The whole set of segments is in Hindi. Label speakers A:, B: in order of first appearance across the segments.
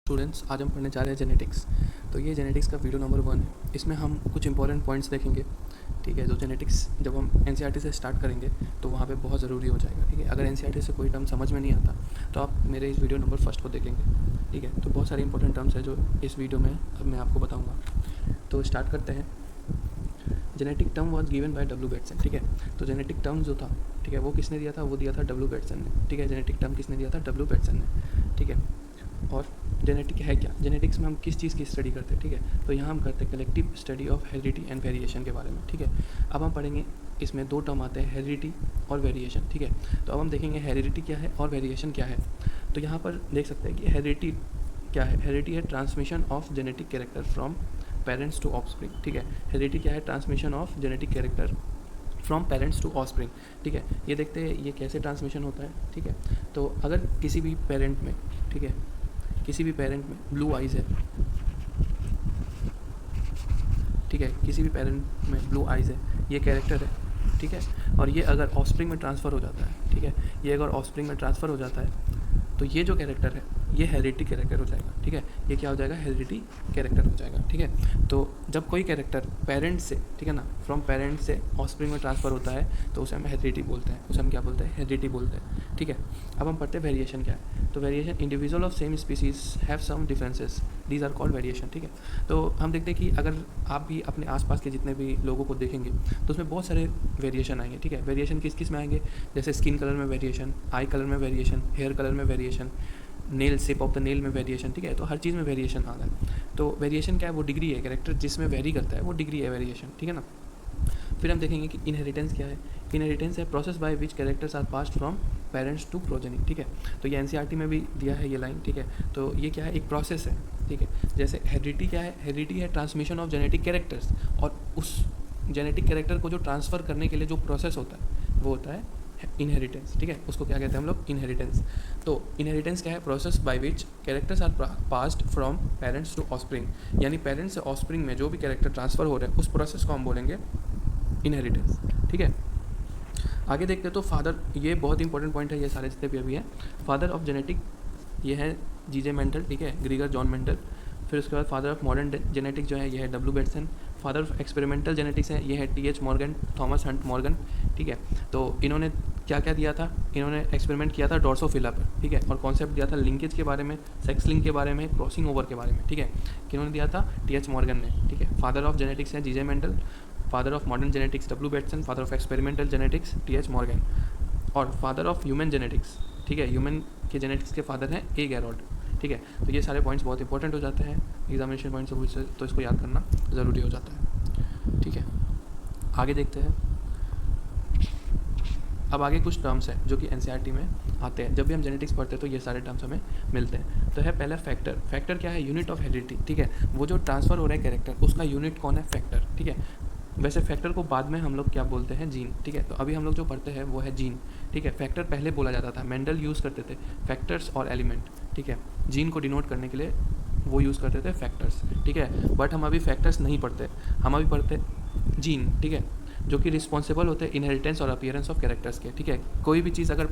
A: स्टूडेंट्स, आज हम पढ़ने जा रहे हैं जेनेटिक्स। तो ये जेनेटिक्स का वीडियो नंबर 1 है। इसमें हम कुछ इंपॉर्टेंट पॉइंट्स देखेंगे। ठीक है, जो जेनेटिक्स जब हम एनसीईआरटी से स्टार्ट करेंगे तो वहाँ पे बहुत ज़रूरी हो जाएगा। ठीक है, अगर एनसीईआरटी से कोई टर्म समझ में नहीं आता तो आप मेरे इस वीडियो नंबर 1 को देखेंगे। ठीक है, तो बहुत सारे इंपॉर्टेंट टर्म्स हैं जो इस वीडियो में अब मैं आपको बताऊँगा। तो स्टार्ट करते हैं। Genetic term was given by W Bateson. ठीक है, तो जेनेटिक टर्म जो था, ठीक है, वो किसने दिया था? वो दिया था डब्ल्यू बेटसन ने। ठीक है, जेनेटिक टर्म किसने दिया था? डब्ल्यू बेटसन ने। ठीक है, और जेनेटिक है क्या? जेनेटिक्स में हम किस चीज़ की स्टडी करते हैं? ठीक है, तो यहाँ हम करते हैं collective study of heredity and variation के बारे में। ठीक है, अब हम पढ़ेंगे, इसमें 2 टर्म आते हैं, हेरिडिटी और वेरिएशन। ठीक है, तो अब हम देखेंगे हेरिडिटी क्या है और वेरिएशन क्या है। तो यहाँ पर देख सकते हैं कि हेरिडिटी क्या है? हेरिडिटी है transmission of genetic character from parents to offspring. ठीक है, हेरिडिटी क्या है? Transmission of genetic character from parents to offspring. ठीक है, ये देखते हैं ये कैसे ट्रांसमिशन होता है। ठीक है, तो अगर किसी भी पेरेंट में, ठीक है, किसी भी पेरेंट में ब्लू आइज़ है, ठीक है, किसी भी पेरेंट में ब्लू आइज़ है, ये कैरेक्टर है। ठीक है, और ये अगर ऑफस्प्रिंग में ट्रांसफ़र हो जाता है, ठीक है, ये अगर ऑफस्प्रिंग में ट्रांसफ़र हो जाता है तो ये जो कैरेक्टर है ये हेरिडिटी कैरेक्टर हो जाएगा। ठीक है, ये क्या हो जाएगा? हेरिडिटी कैरेक्टर हो जाएगा। ठीक है, तो जब कोई कैरेक्टर पेरेंट से, ठीक है ना, फ्रॉम पेरेंट से ऑफस्प्रिंग में ट्रांसफ़र होता है तो उसे हम हेरिडिटी बोलते हैं। उसे हम क्या बोलते हैं? हेरिडिटी बोलते हैं। ठीक है, अब हम पढ़ते हैं वेरिएशन क्या है। तो variation, individual of same species have some differences, these are called variation. ठीक है, तो हम देखते हैं कि अगर आप भी अपने आसपास के जितने भी लोगों को देखेंगे तो उसमें बहुत सारे वेरिएशन आएंगे। ठीक है, वेरिएशन किस किस में आएंगे? जैसे स्किन कलर में वेरिएशन, आई कलर में वेरिएशन, हेयर कलर में variation, nail shape of the nail में वेरिएशन। ठीक है, तो हर चीज़ में वेरिएशन आ रहा है। तो वेरिएशन क्या है? वो डिग्री है, कैरेक्टर जिसमें वेरी करता है वो डिग्री है वेरिएशन। ठीक है ना। फिर हम देखेंगे कि इनहेरिटेंस क्या है। इनहेरिटेंस है process by which characters are passed from parents to progeny. ठीक है, तो ये एनसीईआरटी में भी दिया है ये लाइन। ठीक है, तो ये क्या है? एक प्रोसेस है। ठीक है, जैसे हेरिडिटी क्या है? हेरिडिटी है ट्रांसमिशन ऑफ जेनेटिक कैरेक्टर्स, और उस जेनेटिक कैरेक्टर को जो ट्रांसफ़र करने के लिए जो प्रोसेस होता है वो होता है इनहेरिटेंस। ठीक है, उसको क्या कहते हैं हम लोग? इनहेरिटेंस। तो इनहेरिटेंस क्या है? Process by which characters are passed from parents to offspring, यानी पेरेंट्स से ऑफस्प्रिंग में जो भी कैरेक्टर ट्रांसफ़र हो रहे हैं उस प्रोसेस को हम बोलेंगे इनहेरिटेंस। ठीक है, आगे देखते हैं। तो फादर, ये बहुत इंपॉर्टेंट पॉइंट है, ये सारे जितने भी अभी हैं। फादर ऑफ जेनेटिक ये है जीजे मेंटल। ठीक है, ग्रीगर जॉन मेंटल। फिर उसके बाद फादर ऑफ मॉडर्न जेनेटिक जो है ये है W Bateson. Father of experimental genetics है ये है TH. Morgan, Thomas Hunt Morgan. ठीक है, तो इन्होंने क्या क्या दिया था? इन्होंने एक्सपेरिमेंट किया था ड्रोसोफिला पर। ठीक है, और कॉन्सेप्ट दिया था लिंकेज के बारे में, सेक्स लिंक के बारे में, क्रॉसिंग ओवर के बारे में। ठीक है, किन्होंने दिया था? टी.एच. मॉर्गन ने। ठीक है, फादर ऑफ जेनेटिक्स है G J Mendel, father of modern genetics W Bateson, father of experimental genetics T H. Morgan, और फादर ऑफ ह्यूमन जेनेटिक्स, ठीक है, ह्यूमन के जेनेटिक्स के फादर हैं ए. गैरोल्ड। ठीक है, तो ये सारे पॉइंट्स बहुत इंपॉर्टेंट हो जाते हैं एग्जामिनेशन पॉइंट्स ऑफ व्यू से, तो इसको याद करना ज़रूरी हो जाता है। ठीक है, आगे देखते हैं। अब आगे कुछ टर्म्स हैं जो कि एनसीईआरटी में आते हैं। जब भी हम जेनेटिक्स पढ़ते हैं तो ये सारे टर्म्स हमें मिलते हैं। तो है पहला फैक्टर। फैक्टर क्या है? Unit of heredity. ठीक है, वो जो ट्रांसफ़र हो रहा है कैरेक्टर उसका यूनिट कौन है? फैक्टर। ठीक है, वैसे फैक्टर को बाद में हम लोग क्या बोलते हैं? जीन। ठीक है, तो अभी हम लोग जो पढ़ते हैं वो है जीन। ठीक है, फैक्टर पहले बोला जाता था, मेंडल यूज़ करते थे फैक्टर्स और एलिमेंट। ठीक है, जीन को डिनोट करने के लिए वो यूज़ करते थे फैक्टर्स। ठीक है, बट हम अभी फैक्टर्स नहीं पढ़ते, हम अभी पढ़ते जीन। ठीक है, जो कि रिस्पॉन्सिबल होते हैं इनहेरिटेंस और अपीयरेंस ऑफ कैरेक्टर्स के। ठीक है, कोई भी चीज़ अगर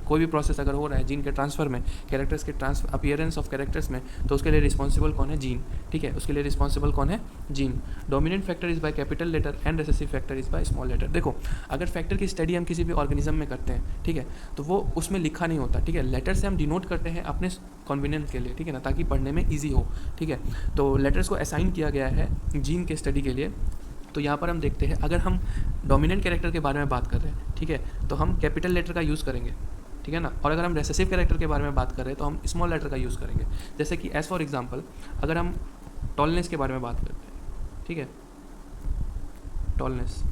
A: कोई भी प्रोसेस अगर हो रहा है जीन के ट्रांसफ़र में, कैरेक्टर्स के अपीयरेंस ऑफ कैरेक्टर्स में, तो उसके लिए रिस्पॉन्सिबल कौन है? जीन। ठीक है, उसके लिए रिस्पॉन्सिबल कौन है? Gene. Dominant factor is by capital letter and recessive factor is by small letter. देखो, अगर फैक्टर की स्टडी हम किसी भी ऑर्गेनिज्म में करते हैं, ठीक है, तो वो उसमें लिखा नहीं होता। ठीक है, लेटर से हम डिनोट करते हैं अपने कन्वीनियंस के लिए। ठीक है ना, ताकि पढ़ने में ईजी हो। ठीक है, तो लेटर्स को असाइन किया गया है जीन के स्टडी के लिए। तो यहाँ पर हम देखते हैं, अगर हम डोमिनेंट कैरेक्टर के बारे में बात कर रहे हैं, ठीक है, तो हम कैपिटल लेटर का यूज़ करेंगे। ठीक है ना, और अगर हम रेसेसिव कैरेक्टर के बारे में बात कर रहे हैं तो हम स्मॉल लेटर का यूज़ करेंगे। जैसे कि एज फॉर एग्जांपल, अगर हम टॉलनेस के बारे में बात करते हैं, ठीक है, टॉलनेस,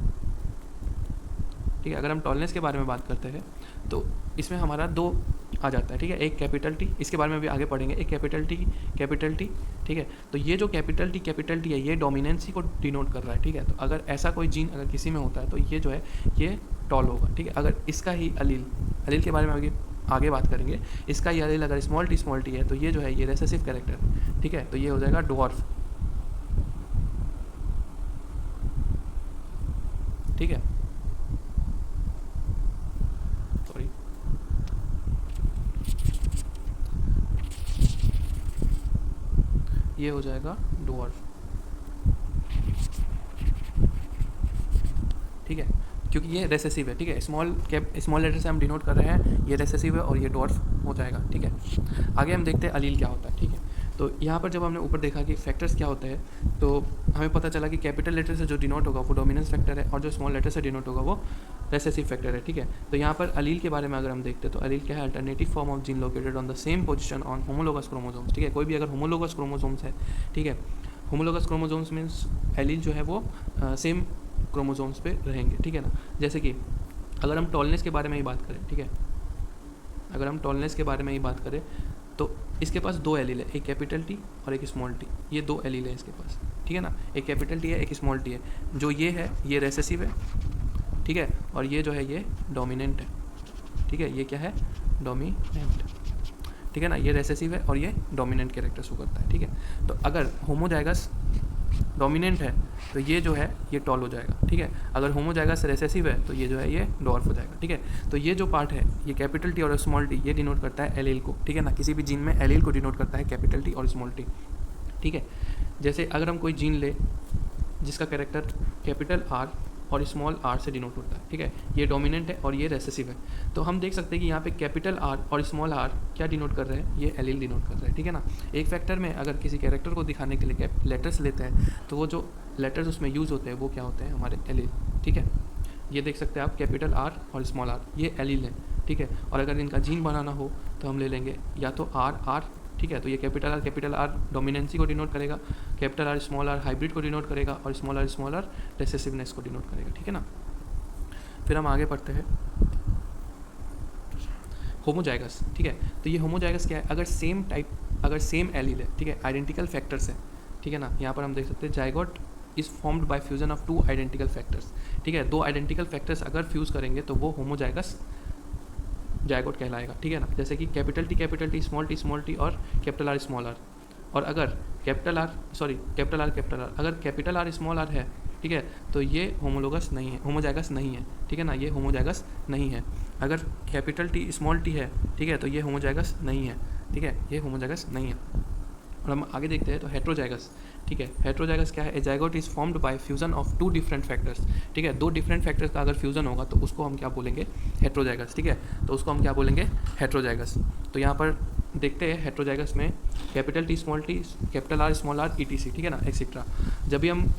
A: ठीक है, अगर हम टॉलनेस के बारे में बात करते हैं तो इसमें हमारा 2 आ जाता है। ठीक है, एक कैपिटल टी, इसके बारे में भी आगे पढ़ेंगे, एक कैपिटल टी, कैपिटल टी। ठीक है, तो ये जो कैपिटल टी है ये डोमिनेंसी को डिनोट कर रहा है। ठीक है, तो अगर ऐसा कोई जीन अगर किसी में होता है तो ये जो है ये टॉल होगा। ठीक है, अगर इसका ही अलील के बारे में आगे बात करेंगे, इसका ही अलील अगर स्मॉल टी है तो ये जो है ये रेसेसिव कैरेक्टर। ठीक है, तो ये हो जाएगा डॉर्फ। ठीक है, सॉरी, ये हो जाएगा डॉर्फ, ठीक है, क्योंकि ये रेसेसिव है, ठीक है, स्मॉल लेटर से हम डिनोट कर रहे हैं, ये रेसेसिव है और ये डॉर्फ हो जाएगा, ठीक है। आगे हम देखते हैं अलील क्या होता है, ठीक है। तो यहाँ पर जब हमने ऊपर देखा कि फैक्टर्स क्या होते हैं, तो हमें पता चला कि कैपिटल लेटर से जो डिनोट होगा वो डोमिनेंस फैक्टर है और जो स्मॉल लेटर से डिनोट होगा वो रेसेसिव फैक्टर है, ठीक है। तो यहाँ पर अलील के बारे में अगर हम देखते हैं तो अलील क्या है, alternative form of gene located on the same position on homologous chromosomes, ठीक है। कोई भी अगर होमोलोगस क्रोमोसोम्स है, ठीक है, होमोलोगस क्रोमोसोम्स मीन्स एलील जो है वो सेम क्रोमोसोम्स पे रहेंगे, ठीक है ना। जैसे कि अगर हम टॉलनेस के बारे में ही बात करें, ठीक है, अगर हम टॉलनेस के बारे में ही बात करें तो इसके पास दो एलील है, एक कैपिटल टी और एक स्मॉल टी, ये दो एलील है इसके पास, ठीक है ना। एक कैपिटल टी है, एक स्मॉल टी है। जो ये है ये रेसेसिव है, ठीक है, और ये जो है ये डोमिनेंट है, ठीक है, ये क्या है, डोमिनेंट, ठीक है ना। ये रेसेसिव है और ये डोमिनेंट कैरेक्टर शो करता है, ठीक है। तो अगर होमोजाइगस डोमिनेंट है तो ये जो है ये टॉल हो जाएगा, ठीक है। अगर होमोजाइगस रेसेसिव है तो ये जो है ये डॉर्फ हो जाएगा, ठीक है। तो ये जो पार्ट है ये कैपिटल टी और स्मॉल टी ये डिनोट करता है एलील को, ठीक है ना। किसी भी जीन में एलील को डिनोट करता है कैपिटल टी और स्मॉल टी, ठीक है। जैसे अगर हम कोई जीन ले जिसका कैरेक्टर कैपिटल आर और स्मॉल आर से डिनोट होता है, ठीक है, ये डोमिनेंट है और ये रेसेसिव है, तो हम देख सकते हैं कि यहाँ पे कैपिटल आर और स्मॉल आर क्या डिनोट कर रहे हैं, ये एलील डिनोट कर रहे हैं, ठीक है ना। एक फैक्टर में अगर किसी कैरेक्टर को दिखाने के लिए लेटर्स लेते हैं तो वो जो लेटर्स उसमें यूज़ होते हैं वो क्या होते हैं, हमारे एलील, ठीक है। ये देख सकते हैं आप, कैपिटल आर और स्मॉल आर ये एलील है, ठीक है। और अगर इनका जीन बनाना हो तो हम ले लेंगे या तो आर आर, ठीक है, तो ये कैपिटल आर डोमिनेंसी को डिनोट करेगा, capital R small R hybrid को डिनोट करेगा और स्मॉल आर रेसेसिवनेस को डिनोट करेगा, ठीक है ना। फिर हम आगे पढ़ते हैं होमोजाइगस, ठीक है। तो ये होमोजाइगस क्या है, अगर सेम एलील है, ठीक है, आइडेंटिकल फैक्टर्स है, ठीक है ना। यहाँ पर हम देख सकते हैं zygote is formed by fusion of two identical factors, ठीक है। दो आइडेंटिकल फैक्टर्स अगर फ्यूज़ करेंगे तो वो होमोजाइगस जाइगोट कहलाएगा, ठीक है ना। जैसे कि कैपिटल टी स्मॉल टी और कैपिटल आर स्मॉल आर, और अगर कैपिटल आर अगर कैपिटल आर स्मॉल आर है, ठीक है, तो ये होमोजाइगस नहीं है, ठीक है ना, ये होमोजाइगस नहीं है। अगर कैपिटल टी स्मॉल टी है, ठीक है, तो ये होमोजाइगस नहीं है, ठीक है, ये होमोजाइगस नहीं है। और हम आगे देखते हैं तो हेट्रोजाइगस, ठीक है। हेट्रोजाइगस क्या है, a zygote is formed by fusion of two different factors, ठीक है। दो डिफरेंट फैक्टर्स का अगर फ्यूजन होगा तो उसको हम क्या बोलेंगे, हेट्रोजाइगस, ठीक है। तो उसको हम क्या बोलेंगे, हेट्रोजाइगस। तो यहाँ पर देखते हैं हेट्रोजाइगस में capital T small T, capital R small R ETC, ठीक है ना, एक्सेट्रा। जब भी हम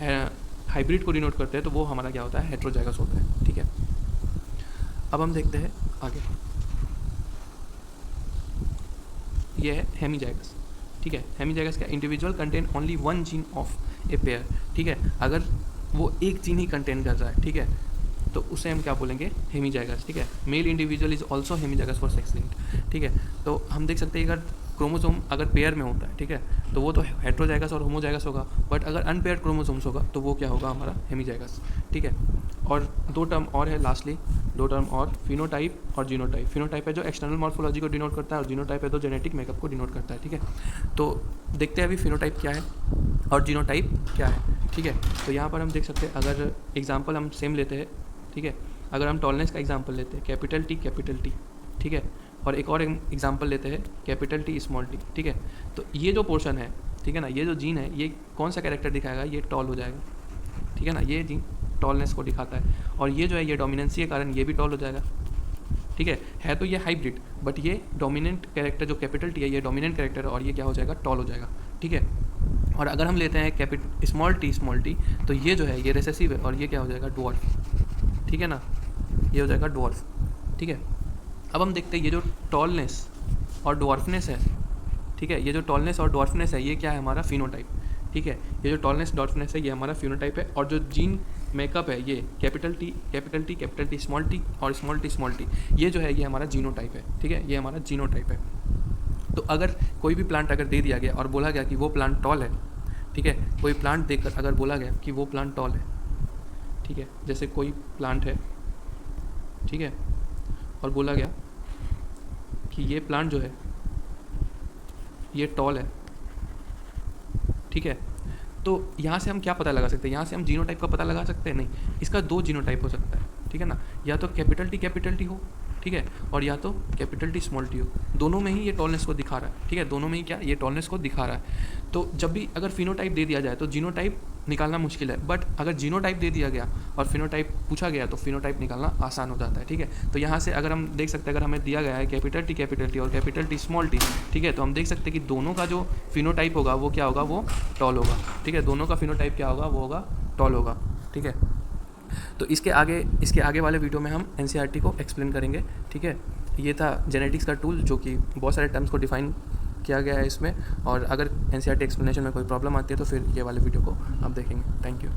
A: हाइब्रिड को डिनोट करते हैं तो वो हमारा क्या होता है, हेट्रोजाइगस होता है, ठीक है। अब हम देखते हैं आगे, ये है हेमीजाइगस, ठीक है। हेमीजाइगस का individual contain only one gene of a pair, ठीक है। अगर वो एक जीन ही कंटेन कर रहा है, ठीक है, तो उसे हम क्या बोलेंगे, हेमीजाइगस, ठीक है। Male individual is also hemizygous for sex linked, ठीक है। तो हम देख सकते हैं अगर क्रोमोसोम अगर पेयर में होता है, ठीक है, तो वो तो हेट्रोजाइगस और होमोजाइगस होगा, बट अगर अनपेयर्ड क्रोमोसोम्स होगा तो वो क्या होगा, हमारा हेमीजाइगस, ठीक है। और दो टर्म और है लास्टली, दो टर्म और, फिनोटाइप और जीनोटाइप। फिनोटाइप है जो एक्सटर्नल मॉर्फोलॉजी को डिनोट करता है और जीनोटाइप है तो जेनेटिक मेकअप को डिनोट करता है, ठीक है। तो देखते हैं अभी फिनोटाइप क्या है और जीनोटाइप क्या है, ठीक है। तो यहाँ पर हम देख सकते हैं, अगर एग्जाम्पल हम सेम लेते हैं, ठीक है, अगर हम टॉलनेस का एग्जाम्पल लेते हैं कैपिटल टी, ठीक है, और एक और एग्जाम्पल लेते हैं कैपिटल टी स्मॉल टी, ठीक है। तो ये जो पोर्शन है, ठीक है ना, ये जो जीन है ये कौन सा कैरेक्टर दिखाएगा, ये टॉल हो जाएगा, ठीक है ना, ये जीन टॉलनेस को दिखाता है। और ये जो है ये डोमिनेंसी के कारण ये भी टॉल हो जाएगा, ठीक है तो ये हाइब्रिड, बट ये डोमिनेंट कैरेक्टर जो कैपिटल टी है ये डोमिनेंट कैरेक्टर है और ये क्या हो जाएगा, टॉल हो जाएगा, ठीक है। और अगर हम लेते हैं स्मॉल टी तो ये जो है ये रेसेसिव है और ये क्या हो जाएगा, डॉर्फ, ठीक है ना, ये हो जाएगा डॉर्फ, ठीक है। अब हम देखते हैं ये जो टॉलनेस और डॉर्फनेस है, ठीक है, ये जो टॉलनेस और डॉर्फनेस है ये क्या है, हमारा फिनोटाइप, ठीक है। ये जो टॉलनेस डॉर्फनेस है ये हमारा फिनोटाइप है। और जो जीन मेकअप है ये कैपिटल टी स्मॉल टी और स्मॉल टी ये जो है ये हमारा जीनोटाइप है, ठीक है, ये हमारा जीनोटाइप है। तो अगर कोई भी प्लांट अगर दे दिया गया और बोला गया कि वो प्लांट टॉल है, ठीक है, कोई प्लांट देकर अगर बोला गया कि वो प्लांट टॉल है, ठीक है, जैसे कोई प्लांट है, ठीक है, और बोला गया कि ये प्लांट जो है ये टॉल है, ठीक है, तो यहाँ से हम क्या पता लगा सकते हैं, यहाँ से हम जीनोटाइप का पता लगा सकते हैं, नहीं, इसका दो जीनोटाइप हो सकता है, ठीक है ना, या तो कैपिटल टी हो, ठीक है, और या तो कैपिटल टी स्मॉल टी हो, दोनों में ही ये टॉलनेस को दिखा रहा है, ठीक है, दोनों में ही क्या ये टॉलनेस को दिखा रहा है। तो जब भी अगर फिनोटाइप दे दिया जाए तो जीनोटाइप निकालना मुश्किल है, बट अगर जीनोटाइप दे दिया गया और फिनोटाइप पूछा गया तो फिनोटाइप निकालना आसान हो जाता है, ठीक है। तो यहाँ से अगर हम देख सकते हैं, अगर हमें दिया गया है कैपिटल टी और कैपिटल टी स्मॉल टी, ठीक है, तो हम देख सकते हैं कि दोनों का जो फिनोटाइप होगा वो क्या होगा, वो टॉल होगा, ठीक है, दोनों का फिनोटाइप क्या होगा, वो होगा टॉल होगा, ठीक है। तो इसके आगे वाले वीडियो में हम एनसीईआरटी को एक्सप्लेन करेंगे, ठीक है। ये था जेनेटिक्स का टूल, जो कि बहुत सारे टर्म्स को डिफाइन किया गया है इसमें, और अगर एनसीईआरटी एक्सप्लेनेशन में कोई प्रॉब्लम आती है तो फिर ये वाले वीडियो को आप देखेंगे। Thank you.